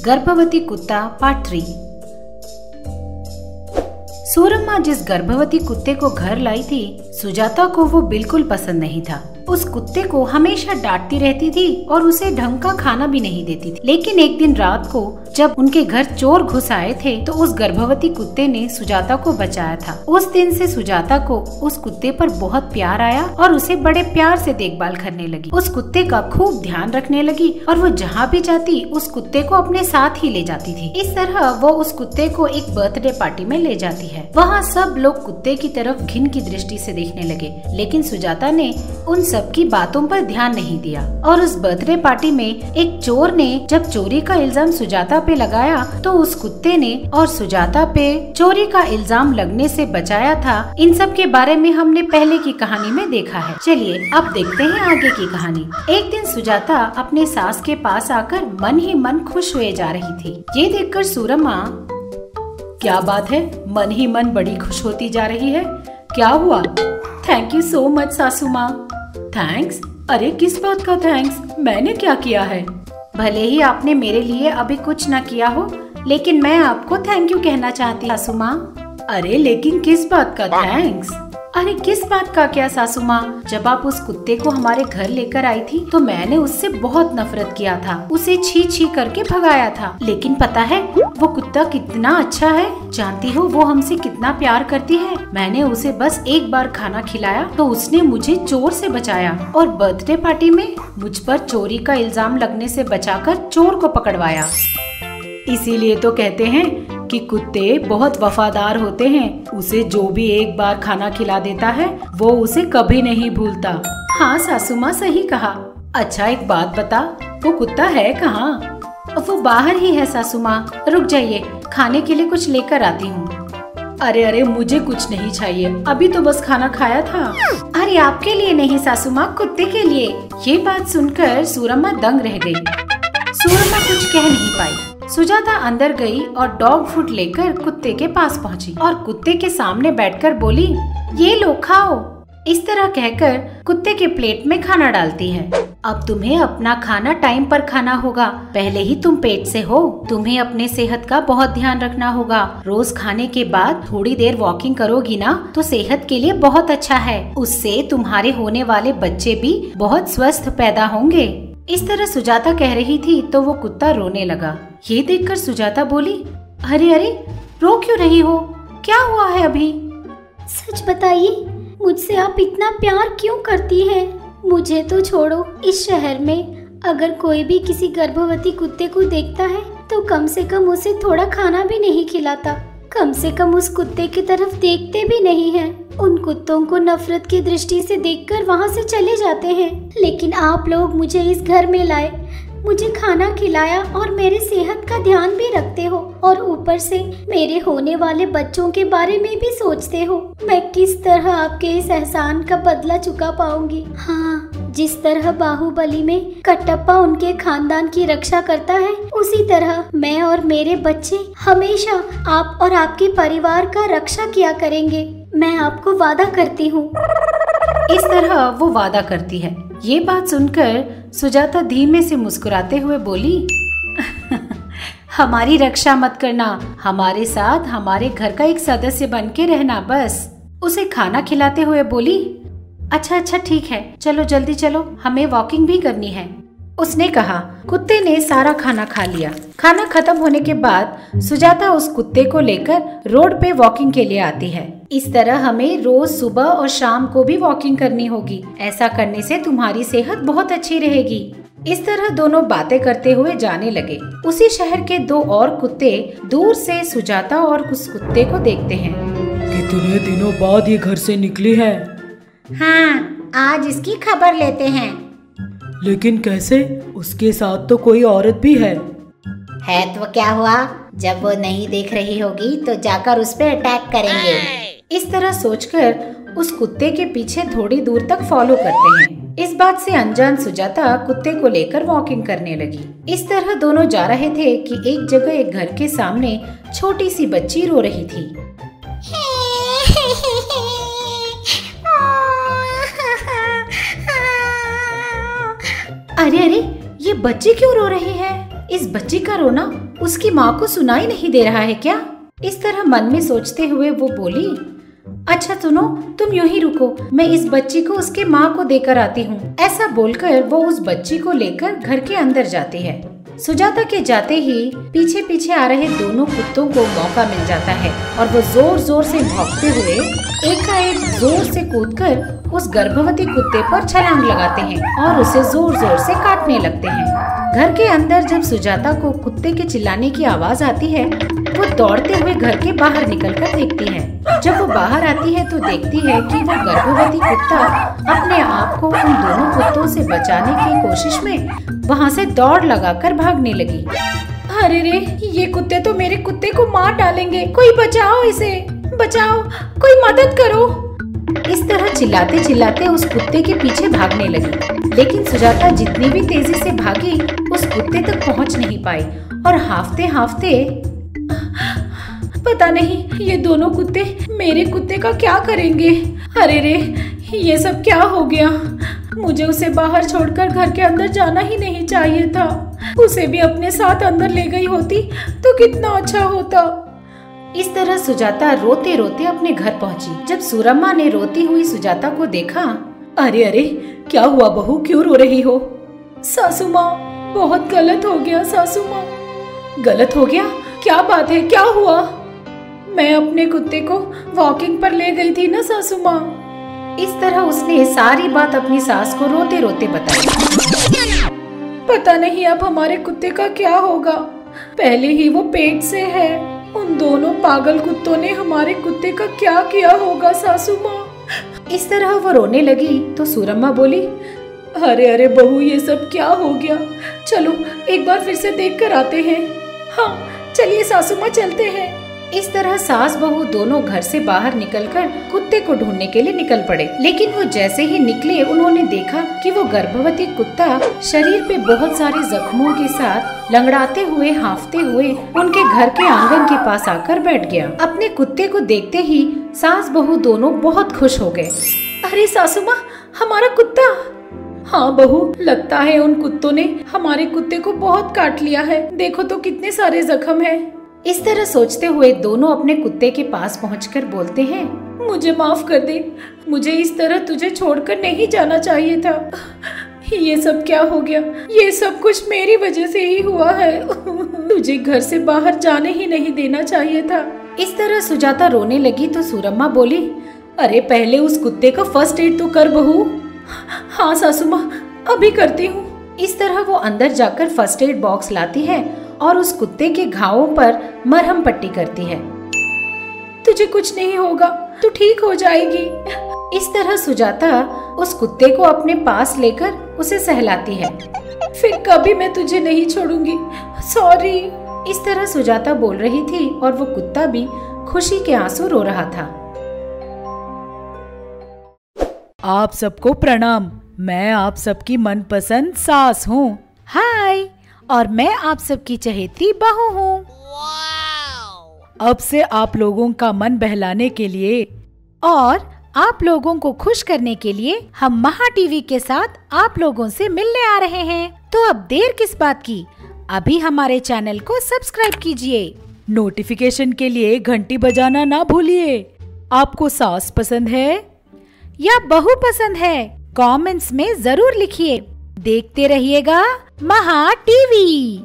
गर्भवती कुत्ता पार्ट 3। सूरम्मा जिस गर्भवती कुत्ते को घर लाई थी, सुजाता को वो बिल्कुल पसंद नहीं था। उस कुत्ते को हमेशा डांटती रहती थी और उसे ढंग का खाना भी नहीं देती थी। लेकिन एक दिन रात को जब उनके घर चोर घुस आए थे तो उस गर्भवती कुत्ते ने सुजाता को बचाया था। उस दिन से सुजाता को उस कुत्ते पर बहुत प्यार आया और उसे बड़े प्यार से देखभाल करने लगी। उस कुत्ते का खूब ध्यान रखने लगी और वो जहाँ भी जाती उस कुत्ते को अपने साथ ही ले जाती थी। इस तरह वो उस कुत्ते को एक बर्थडे पार्टी में ले जाती है। वहाँ सब लोग कुत्ते की तरफ घिन की दृष्टि से देखने लगे, लेकिन सुजाता ने उन सबकी बातों पर ध्यान नहीं दिया। और उस बर्थडे पार्टी में एक चोर ने जब चोरी का इल्जाम सुजाता पे लगाया तो उस कुत्ते ने और सुजाता पे चोरी का इल्जाम लगने से बचाया था। इन सब के बारे में हमने पहले की कहानी में देखा है। चलिए अब देखते हैं आगे की कहानी। एक दिन सुजाता अपने सास के पास आकर मन ही मन खुश हुए जा रही थी। ये देखकर सूरम्मा, क्या बात है, मन ही मन बड़ी खुश होती जा रही है, क्या हुआ? थैंक यू सो मच सासू माँ। थैंक्स? अरे किस बात का थैंक्स? मैंने क्या किया है? भले ही आपने मेरे लिए अभी कुछ न किया हो, लेकिन मैं आपको थैंक यू कहना चाहती सासू माँ। अरे लेकिन किस बात का थैंक्स? अरे किस बात का क्या सासू माँ, जब आप उस कुत्ते को हमारे घर लेकर आई थी तो मैंने उससे बहुत नफरत किया था, उसे छी छी करके भगाया था। लेकिन पता है वो कुत्ता कितना अच्छा है, जानती हो वो हमसे कितना प्यार करती है। मैंने उसे बस एक बार खाना खिलाया तो उसने मुझे चोर से बचाया और बर्थडे पार्टी में मुझ पर चोरी का इल्जाम लगने से बचाकर चोर को पकड़वाया। इसीलिए तो कहते हैं कि कुत्ते बहुत वफादार होते हैं। उसे जो भी एक बार खाना खिला देता है वो उसे कभी नहीं भूलता। हाँ सासू माँ सही कहा। अच्छा एक बात बता, वो कुत्ता है कहाँ? वो बाहर ही है सासू माँ, रुक जाइए खाने के लिए कुछ लेकर आती हूँ। अरे मुझे कुछ नहीं चाहिए, अभी तो बस खाना खाया था। अरे आपके लिए नहीं सासू माँ, कुत्ते के लिए। ये बात सुनकर सूरम्मा दंग रह गई। सूरम्मा कुछ कह नहीं पाई। सुजाता अंदर गई और डॉग फूड लेकर कुत्ते के पास पहुंची और कुत्ते के सामने बैठकर बोली, ये लो खाओ। इस तरह कहकर कुत्ते के प्लेट में खाना डालती है। अब तुम्हें अपना खाना टाइम पर खाना होगा, पहले ही तुम पेट से हो। तुम्हें अपने सेहत का बहुत ध्यान रखना होगा। रोज खाने के बाद थोड़ी देर वॉकिंग करोगी ना तो सेहत के लिए बहुत अच्छा है। उससे तुम्हारे होने वाले बच्चे भी बहुत स्वस्थ पैदा होंगे। इस तरह सुजाता कह रही थी तो वो कुत्ता रोने लगा। ये देखकर सुजाता बोली, अरे रो क्यों रही हो, क्या हुआ है अभी? सच बताइए, मुझसे आप इतना प्यार क्यों करती हैं? मुझे तो छोड़ो, इस शहर में अगर कोई भी किसी गर्भवती कुत्ते को देखता है तो कम से कम उसे थोड़ा खाना भी नहीं खिलाता, कम से कम उस कुत्ते की तरफ देखते भी नहीं हैं। उन कुत्तों को नफरत की दृष्टि से देखकर वहाँ से चले जाते हैं। लेकिन आप लोग मुझे इस घर में लाए, मुझे खाना खिलाया और मेरे सेहत का ध्यान भी रखते हो और ऊपर से मेरे होने वाले बच्चों के बारे में भी सोचते हो। मैं किस तरह आपके इस एहसान का बदला चुका पाऊंगी? हाँ, जिस तरह बाहुबली में कटप्पा उनके खानदान की रक्षा करता है, उसी तरह मैं और मेरे बच्चे हमेशा आप और आपके परिवार का रक्षा किया करेंगे। मैं आपको वादा करती हूँ। इस तरह वो वादा करती है। ये बात सुनकर सुजाता धीमे से मुस्कुराते हुए बोली, हमारी रक्षा मत करना, हमारे साथ हमारे घर का एक सदस्य बन के रहना बस। उसे खाना खिलाते हुए बोली, अच्छा ठीक है, चलो जल्दी चलो, हमें वॉकिंग भी करनी है। उसने कहा। कुत्ते ने सारा खाना खा लिया। खाना खत्म होने के बाद सुजाता उस कुत्ते को लेकर रोड पे वॉकिंग के लिए आती है। इस तरह हमें रोज सुबह और शाम को भी वॉकिंग करनी होगी। ऐसा करने से तुम्हारी सेहत बहुत अच्छी रहेगी। इस तरह दोनों बातें करते हुए जाने लगे। उसी शहर के दो और कुत्ते दूर से सुजाता और उस कुत्ते को देखते हैं। कितने दिनों बाद ये घर से निकली है। हाँ, आज इसकी खबर लेते हैं। लेकिन कैसे? उसके साथ तो कोई औरत भी है तो क्या हुआ, जब वो नहीं देख रही होगी तो जाकर उस पे अटैक करेंगे। इस तरह सोचकर उस कुत्ते के पीछे थोड़ी दूर तक फॉलो करते हैं। इस बात से अनजान सुजाता कुत्ते को लेकर वॉकिंग करने लगी। इस तरह दोनों जा रहे थे कि एक जगह एक घर के सामने छोटी सी बच्ची रो रही थी। अरे ये बच्ची क्यों रो रही है? इस बच्ची का रोना उसकी माँ को सुनाई नहीं दे रहा है क्या? इस तरह मन में सोचते हुए वो बोली, अच्छा सुनो, तुम यूं ही रुको, मैं इस बच्ची को उसके माँ को देकर आती हूँ। ऐसा बोलकर वो उस बच्ची को लेकर घर के अंदर जाती है। सुजाता के जाते ही पीछे पीछे आ रहे दोनों कुत्तों को मौका मिल जाता है और वो जोर जोर से भौंकते हुए एकाएक जोर से कूदकर उस गर्भवती कुत्ते पर छलांग लगाते हैं और उसे जोर जोर से काटने लगते हैं। घर के अंदर जब सुजाता को कुत्ते के चिल्लाने की आवाज आती है, वो दौड़ते हुए घर के बाहर निकलकर देखती है। जब वो बाहर आती है तो देखती है कि वो गर्भवती कुत्ता अपने आप को उन दोनों कुत्तों से बचाने की कोशिश में वहाँ से दौड़ लगाकर भागने लगी। अरे रे, ये कुत्ते तो मेरे कुत्ते को मार डालेंगे, कोई बचाओ इसे, बचाओ, कोई मदद करो। इस तरह चिल्लाते चिल्लाते उस कुत्ते के पीछे भागने लगी, लेकिन सुजाता जितनी भी तेजी से भागी उस कुत्ते तक पहुंच नहीं पाई और हांफते हांफते, पता नहीं ये दोनों कुत्ते मेरे कुत्ते का क्या करेंगे। अरे रे, ये सब क्या हो गया? मुझे उसे बाहर छोड़कर घर के अंदर जाना ही नहीं चाहिए था। उसे भी अपने साथ अंदर ले गई होती तो कितना अच्छा होता। इस तरह सुजाता रोते रोते अपने घर पहुंची। जब सूरम्मा ने रोती हुई सुजाता को देखा, अरे अरे, क्या हुआ बहू, क्यों रो रही हो? सासू माँ, बहुत गलत हो गया सासू माँ। गलत हो गया? क्या बात है, क्या हुआ? मैं अपने कुत्ते को वॉकिंग पर ले गई थी ना सासू माँ। इस तरह उसने सारी बात अपनी सास को रोते रोते बताई। पता नहीं अब हमारे कुत्ते का क्या होगा, पहले ही वो पेट से है। उन दोनों पागल कुत्तों ने हमारे कुत्ते का क्या किया होगा सासू माँ। इस तरह वो रोने लगी तो सूरम्मा बोली, अरे अरे बहू, ये सब क्या हो गया? चलो एक बार फिर से देख कर आते हैं। हाँ चलिए सासू माँ, चलते हैं। इस तरह सास बहू दोनों घर से बाहर निकलकर कुत्ते को ढूंढने के लिए निकल पड़े। लेकिन वो जैसे ही निकले उन्होंने देखा कि वो गर्भवती कुत्ता शरीर पे बहुत सारे जख्मों के साथ लंगड़ाते हुए हांफते हुए उनके घर के आंगन के पास आकर बैठ गया। अपने कुत्ते को देखते ही सास बहू दोनों बहुत खुश हो गए। अरे सासू माँ, हमारा कुत्ता! हाँ बहू, लगता है उन कुत्तों ने हमारे कुत्ते को बहुत काट लिया है। देखो तो कितने सारे जख्म हैं। इस तरह सोचते हुए दोनों अपने कुत्ते के पास पहुंचकर बोलते हैं, मुझे माफ कर दे, मुझे इस तरह तुझे छोड़कर नहीं जाना चाहिए था। ये सब क्या हो गया? ये सब कुछ मेरी वजह से ही हुआ है। तुझे घर से बाहर जाने ही नहीं देना चाहिए था। इस तरह सुजाता रोने लगी तो सूरम्मा बोली, अरे पहले उस कुत्ते का फर्स्ट एड तो कर बहू। हाँ सासू माँ, अभी करती हूँ। इस तरह वो अंदर जाकर फर्स्ट एड बॉक्स लाती है और उस कुत्ते के घावों पर मरहम पट्टी करती है। तुझे कुछ नहीं होगा, तू ठीक हो जाएगी। इस तरह सुजाता उस कुत्ते को अपने पास लेकर उसे सहलाती है। फिर कभी मैं तुझे नहीं छोड़ूंगी, सॉरी। इस तरह सुजाता बोल रही थी और वो कुत्ता भी खुशी के आंसू रो रहा था। आप सबको प्रणाम, मैं आप सबकी मनपसंद सास हूँ। हाय, और मैं आप सबकी चहेती बहू हूँ। अब से आप लोगों का मन बहलाने के लिए और आप लोगों को खुश करने के लिए हम महा टीवी के साथ आप लोगों से मिलने आ रहे हैं। तो अब देर किस बात की, अभी हमारे चैनल को सब्सक्राइब कीजिए। नोटिफिकेशन के लिए घंटी बजाना ना भूलिए। आपको सास पसंद है या बहू पसंद है? कमेंट्स में जरूर लिखिए। देखते रहिएगा महा टीवी।